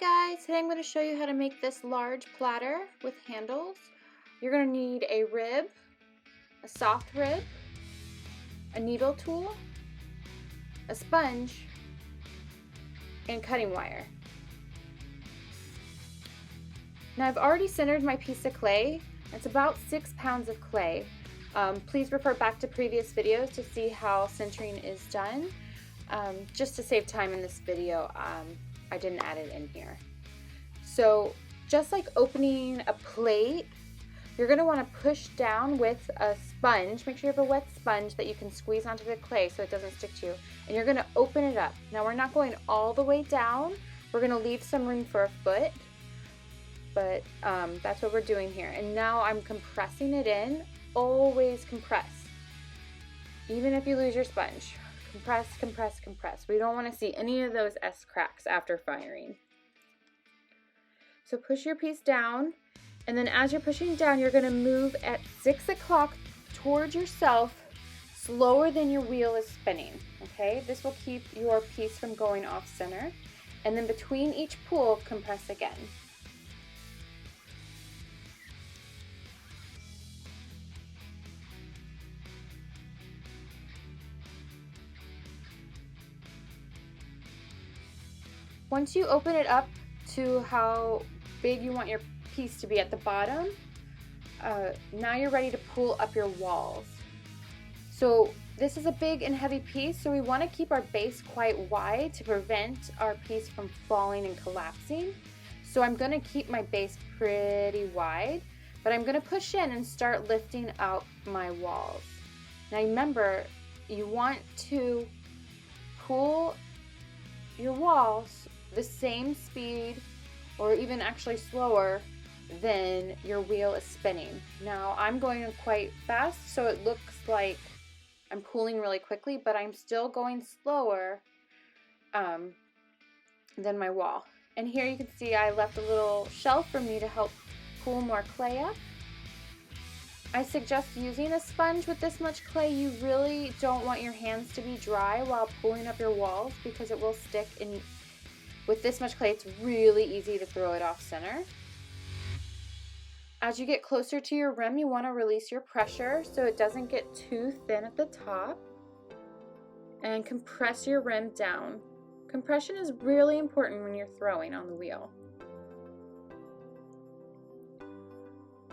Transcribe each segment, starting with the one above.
guys, today I'm going to show you how to make this large platter with handles. You're going to need a rib, a soft rib, a needle tool, a sponge, and cutting wire. Now I've already centered my piece of clay. It's about 6 pounds of clay. Please refer back to previous videos to see how centering is done. Just to save time in this video, I didn't add it in here. So just like opening a plate, you're going to want to push down with a sponge. Make sure you have a wet sponge that you can squeeze onto the clay so it doesn't stick to you. And you're going to open it up. Now we're not going all the way down. We're going to leave some room for a foot. But that's what we're doing here. And now I'm compressing it in. Always compress. Even if you lose your sponge. Compress, compress, compress. We don't want to see any of those S cracks after firing. So push your piece down, and then as you're pushing down, you're going to move at 6 o'clock towards yourself, slower than your wheel is spinning, okay? This will keep your piece from going off center. And then between each pull, compress again. Once you open it up to how big you want your piece to be at the bottom, now you're ready to pull up your walls. So this is a big and heavy piece, so we want to keep our base quite wide to prevent our piece from falling and collapsing. So I'm going to keep my base pretty wide, but I'm going to push in and start lifting out my walls. Now remember, you want to pull your walls the same speed or even actually slower than your wheel is spinning. Now I'm going quite fast, so it looks like I'm pulling really quickly, but I'm still going slower than my wall. And here you can see I left a little shelf for me to help pull more clay up. I suggest using a sponge with this much clay. You really don't want your hands to be dry while pulling up your walls because it will stick, and with this much clay it's really easy to throw it off center. As you get closer to your rim, you want to release your pressure so it doesn't get too thin at the top, and compress your rim down. Compression is really important when you're throwing on the wheel.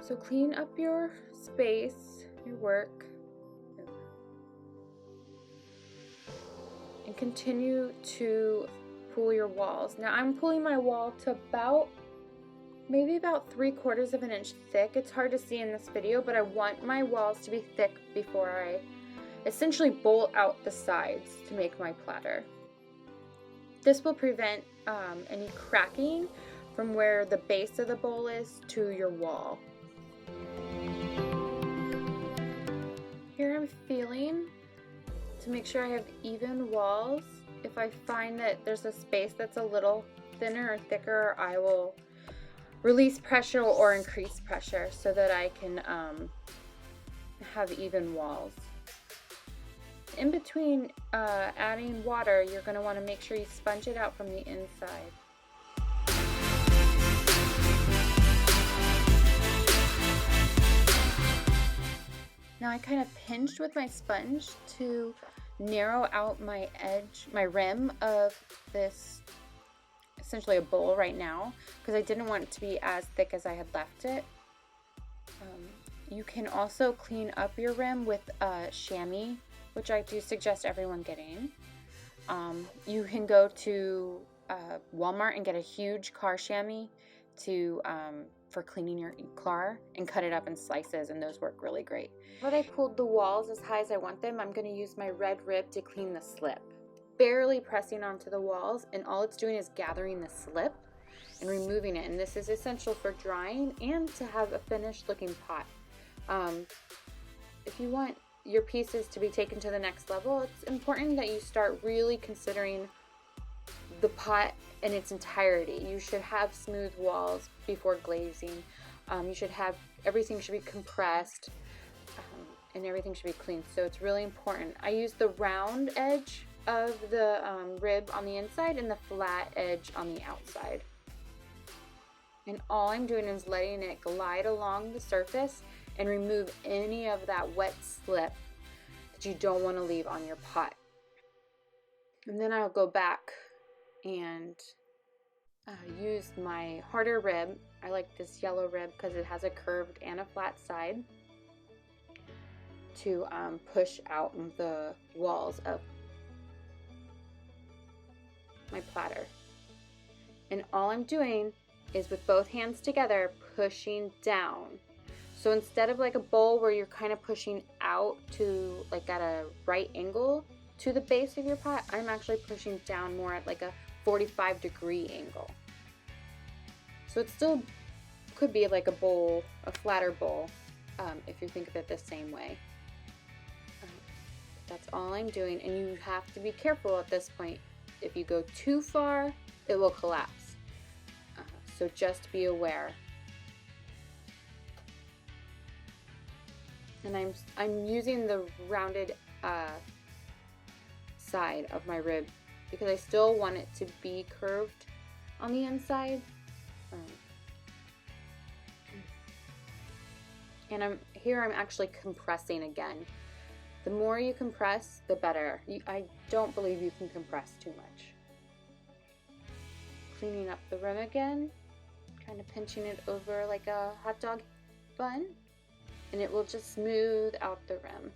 So clean up your space, your work, and continue to pull your walls. Now I'm pulling my wall to maybe about 3/4 of an inch thick. It's hard to see in this video, but I want my walls to be thick before I essentially bolt out the sides to make my platter. This will prevent any cracking from where the base of the bowl is to your wall. Here I'm feeling to make sure I have even walls. If I find that there's a space that's a little thinner or thicker, I will release pressure or increase pressure so that I can have even walls. In between adding water, you're going to want to make sure you sponge it out from the inside. Now I kind of pinched with my sponge to narrow out my edge, my rim of this, essentially a bowl right now, because I didn't want it to be as thick as I had left it. You can also clean up your rim with chamois, which I do suggest everyone getting. You can go to Walmart and get a huge car chamois for cleaning your car and cut it up in slices, and those work really great. But I pulled the walls as high as I want them. I'm going to use my red rib to clean the slip. Barely pressing onto the walls, and all it's doing is gathering the slip and removing it, and this is essential for drying and to have a finished looking pot. If you want your pieces to be taken to the next level, it's important that you start really considering the pot in its entirety. You should have smooth walls before glazing. You should have, everything should be compressed, and everything should be clean. So it's really important. I use the round edge of the rib on the inside and the flat edge on the outside. And all I'm doing is letting it glide along the surface and remove any of that wet slip that you don't want to leave on your pot. And then I'll go back and use my harder rib. I like this yellow rib because it has a curved and a flat side to push out the walls of my platter. And all I'm doing is with both hands together pushing down. So instead of like a bowl where you're kind of pushing out to like at a right angle to the base of your pot, I'm actually pushing down more at like a 45-degree angle. So it still could be like a bowl, a flatter bowl, if you think of it the same way. That's all I'm doing, and you have to be careful at this point. If you go too far, it will collapse. So just be aware. And I'm using the rounded side of my rib because I still want it to be curved on the inside. And I'm actually compressing again. The more you compress, the better. I don't believe you can compress too much. Cleaning up the rim again, kind of pinching it over like a hot dog bun, and it will just smooth out the rim.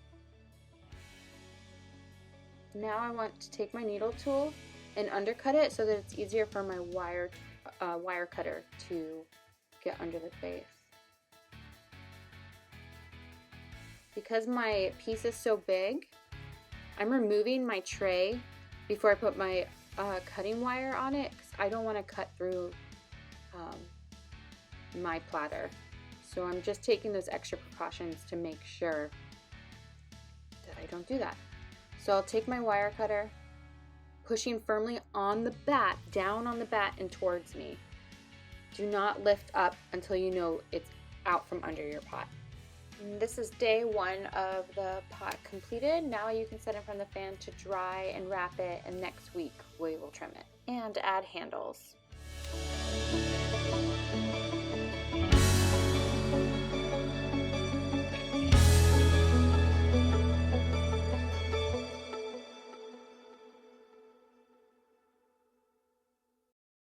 Now I want to take my needle tool and undercut it so that it's easier for my wire cutter to get under the face. Because my piece is so big, I'm removing my tray before I put my cutting wire on it because I don't want to cut through my platter. So I'm just taking those extra precautions to make sure that I don't do that. So I'll take my wire cutter, pushing firmly on the bat, down on the bat and towards me. Do not lift up until you know it's out from under your pot. And this is day 1 of the pot completed. Now you can set it from the fan to dry and wrap it, and next week we will trim it and add handles.